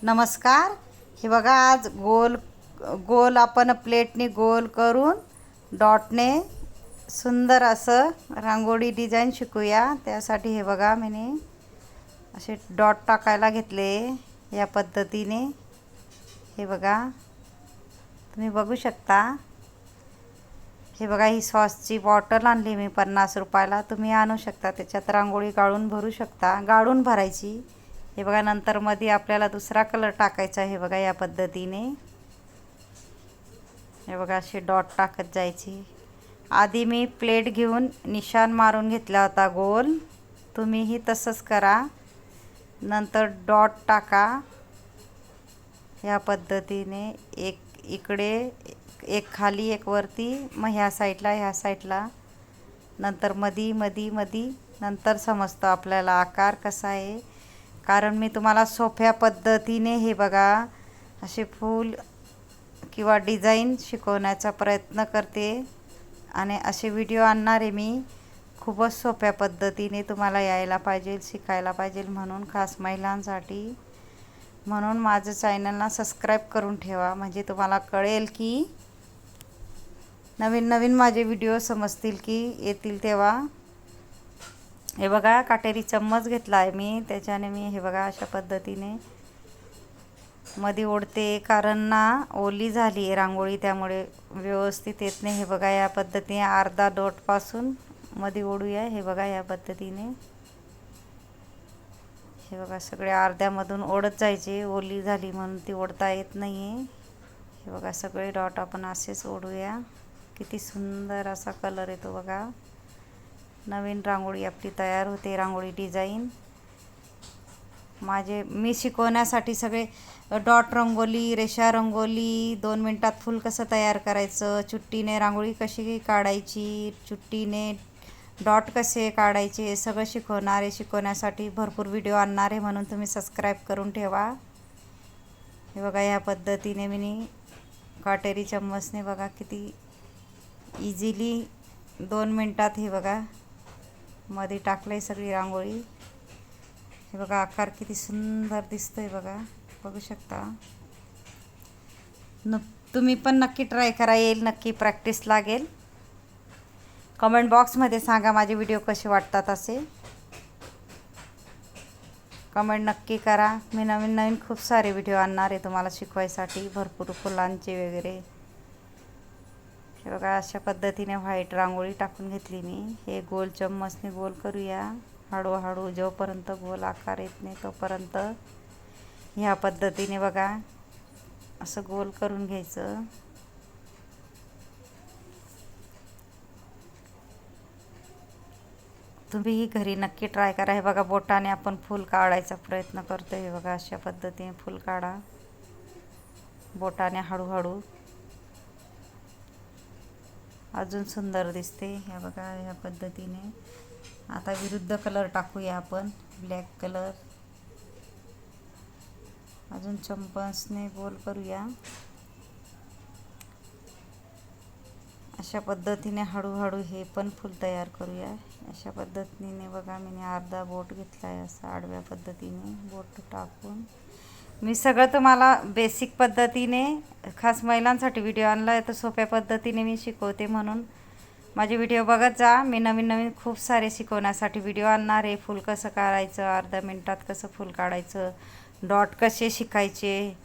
नमस्कार. हे बघा, आज गोल गोल आपण प्लेटने गोल करून डॉटने सुंदर असं रांगोळी डिझाईन शिकूया. त्यासाठी हे बघा, मी असे डॉट टाकायला घेतले या पद्धतीने. हे बघा, तुम्ही बघू शकता. हे बघा, ही सॉसची बॉटल आणली मी 50 रुपयाला. तुम्ही आणू शकता, त्याच्यात रांगोळी गाळून भरू शकता, गाळून भरायची. हे बघा, नंतर मध्ये आपल्याला दुसरा कलर टाकायचा आहे. बघा, या पद्धतीने हे बघा, असे डॉट टाकत जायची. आधी मी प्लेट घेऊन निशाण मारून घेतला होता गोल. तुम्हीही तसंच करा. नंतर डॉट टाका या पद्धतीने, एक इकडे, एक खाली, एक वरती, मग ह्या साईडला, नंतर मधी, नंतर समजतं आपल्याला आकार कसा आहे. कारण मी तुम्हाला सोप्या पद्धतीने हे बघा असे फूल किंवा डिझाईन शिकवण्याचा प्रयत्न करते आणि असे व्हिडिओ आणणार आहे मी. खूपच सोप्या पद्धतीने तुम्हाला यायला पाहिजे, शिकायला पाहिजे, म्हणून खास महिलांसाठी. म्हणून माझं चॅनलला सबस्क्राईब करून ठेवा, म्हणजे तुम्हाला कळेल की नवीन नवीन माझे व्हिडिओ समजतील की येतील तेव्हा. हे बघा, काटेरी चम्मच घेतला आहे मी. त्याच्याने मी हे बघा अशा पद्धतीने मध्ये ओढते, कारण ना ओली झाली आहे रांगोळी, त्यामुळे व्यवस्थित येत नाही. हे बघा, या पद्धतीने अर्धा डॉटपासून मध्ये ओढूया. हे बघा, या पद्धतीने हे बघा, सगळे अर्ध्यामधून ओढत जायचे. ओली झाली म्हणून ती ओढता येत नाही आहे. हे बघा, सगळे डॉट आपण असेच ओढूया. किती सुंदर असा कलर येतो बघा. नवीन रांगोळी आपली तयार होते, रांगोळी डिझाईन. मी शिकवण्यासाठी सगळे डॉट रंगोली, रेषा रंगोली, 2 मिनटात फूल कसं तयार करायचं, चुट्टीने रांगोळी कशी काढायची, चुट्टीने डॉट कसे काढायचे, हे सगळं शिकवण्यासाठी भरपूर व्हिडिओ आणणार आहे. म्हणून तुम्ही सबस्क्राईब करून ठेवा. हे बघा, ह्या पद्धतीने मी काटेरी चम्मचने बघा किती इझिली 2 मिनटात हे बघा मध्ये टाकलंय सगळी रांगोळी. हे बघा, आकार किती सुंदर दिसतोय बघा, बघू शकता. तुम्ही पण नक्की ट्राय करा, येईल नक्की, प्रॅक्टिस लागेल. कमेंट बॉक्समध्ये सांगा माझे व्हिडिओ कसे वाटतात असे. कमेंट नक्की करा. मी नवीन नवीन खूप सारे व्हिडिओ आणणार आहे तुम्हाला शिकवायसाठी, भरपूर फुलांचे वगैरे. हे बघा, अशा पद्धतीने व्हाईट रांगोळी टाकून घेतली मी. हे गोल चम्मचने गोल करूया हळूहळू, जोपर्यंत गोल आकार येत नाही तोपर्यंत. ह्या पद्धतीने बघा असं गोल करून घ्यायचं. तुम्हीही घरी नक्की ट्राय करा. हे बघा, बोटाने आपण फूल काढायचा प्रयत्न करतो. हे बघा, अशा पद्धतीने फूल काढा बोटाने हळूहळू, अजून सुंदर दिसते. हे बघा, ह्या पद्धतीने. आता विरुद्ध कलर टाकूया आपण, ब्लॅक कलर. अजून चम्मचने गोल करूया. अशा पद्धतीने हळूहळू हे पण फूल तयार करूया. अशा पद्धतीने बघा, मी अर्धा बोट घेतला आहे, असं आडव्या पद्धतीने बोट टाकून. मी सगळं तुम्हाला बेसिक पद्धतीने, खास महिलांसाठी व्हिडिओ आणला आहे, तर सोप्या पद्धतीने मी शिकवते. म्हणून माझे व्हिडिओ बघत जा. मी नवीन नवीन खूप सारे शिकवण्यासाठी व्हिडिओ आणणार आहे. फूल कसं काढायचं, अर्ध्या मिनटात कसं फूल काढायचं, डॉट कसे शिकायचे,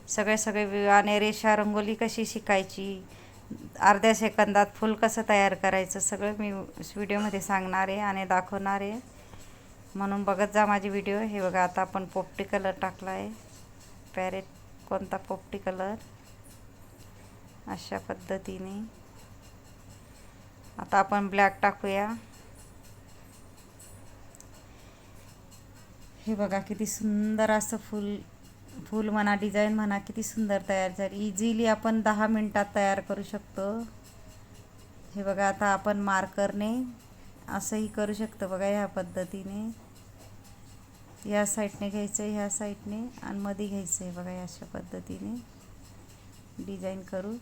सगळे आणि रेषा रंगोली कशी शिकायची, अर्ध्या सेकंदात फूल कसं तयार करायचं, सगळं मी व्हिडिओमध्ये सांगणार आहे आणि दाखवणार आहे. म्हणून बघत जा माझे व्हिडिओ. हे बघा, आता आपण पोपटी कलर टाकला आहे, पॅरेट कोणता पोपटी कलर. अशा पद्धतीने आता आपण ब्लॅक टाकूया. हे बघा, किती सुंदर असं फूल म्हणा, डिझाईन म्हणा, किती सुंदर तयार झाली. इझिली आपण 10 मिनटात तयार करू शकतो. हे बघा, आता आपण मार्करने असंही करू शकतो बघा. ह्या पद्धतीने या साईडने घ्यायचं, ह्या साईडने, आणि मध्ये घ्यायचं. आहे बघा, अशा पद्धतीने डिझाईन करू.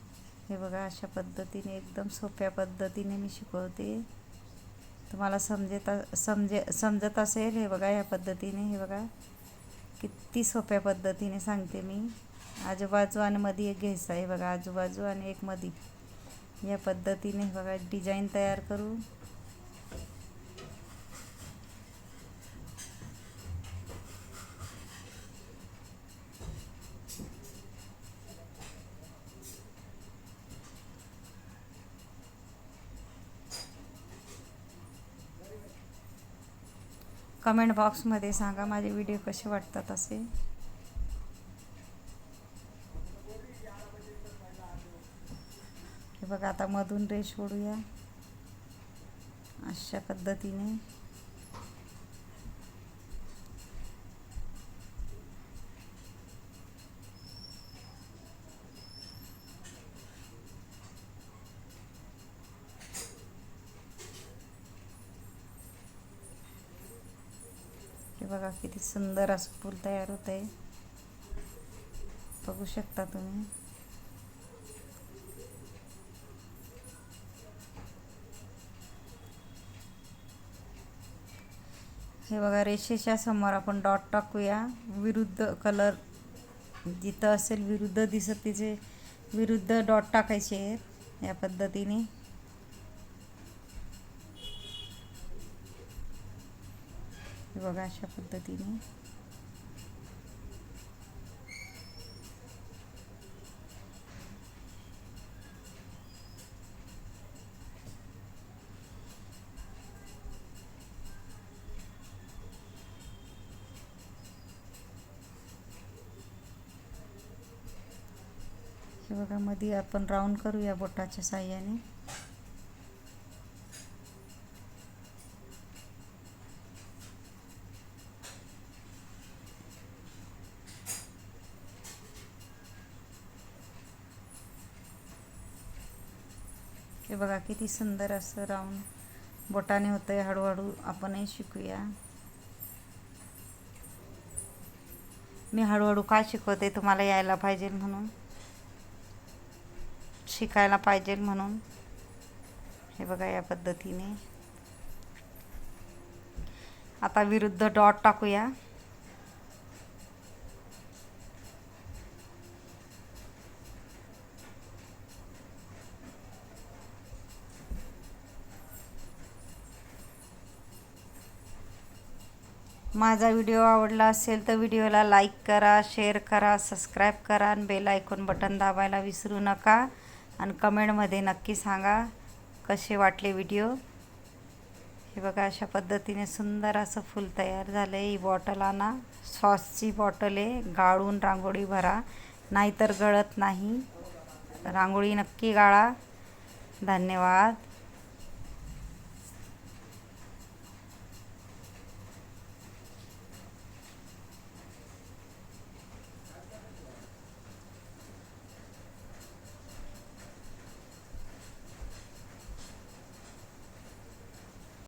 हे बघा, अशा पद्धतीने एकदम सोप्या पद्धतीने मी शिकवते. तुम्हाला समजत असेल. हे बघा, या पद्धतीने. हे बघा, किती सोप्या पद्धतीने सांगते मी. आजूबाजू आणि मध्ये एक घ्यायचा आहे बघा, आजूबाजू आणि एक मध्ये. या पद्धतीने बघा डिझाईन तयार करू. कमेंट बॉक्समध्ये सांगा माझे व्हिडिओ कसे वाटतात असे. हे बघा आता मधून रेष ओढूया अशा पद्धतीने. हे बघा किती सुंदर असं फूल तयार होत आहे, बघू शकता तुम्ही. हे बघा रेषेच्या समोर आपण डॉट टाकूया. विरुद्ध कलर जिथं असेल विरुद्ध दिसत तिचे विरुद्ध डॉट टाकायचे आहेत या पद्धतीने. हे बघा अशा पद्धतीने. हे बघा मध्ये आपण राऊंड करूया बोटाच्या साहाय्याने. हे बघा किती सुंदर असं राऊंड बोटाने होतंय. हळूहळू आपणही शिकूया. मी हळूहळू काय शिकवते, तुम्हाला यायला पाहिजे म्हणून, शिकायला पाहिजे म्हणून. हे बघा या पद्धतीने. आता विरुद्ध डॉट टाकूया. माझा व्हिडिओ आवडला असेल तर व्हिडिओला लाईक करा, शेअर करा, सबस्क्राईब करा आणि बेल आयकॉन बटन दाबायला विसरू नका. आणि कमेंटमध्ये नक्की सांगा कसे वाटले व्हिडिओ. हे बघा अशा पद्धतीने सुंदर असं फूल तयार झालं आहे. ही बॉटल आणा, सॉसची बॉटल आहे. गाळून रांगोळी भरा, नाहीतर गळत नाही. रांगोळी नक्की गाळा. धन्यवाद.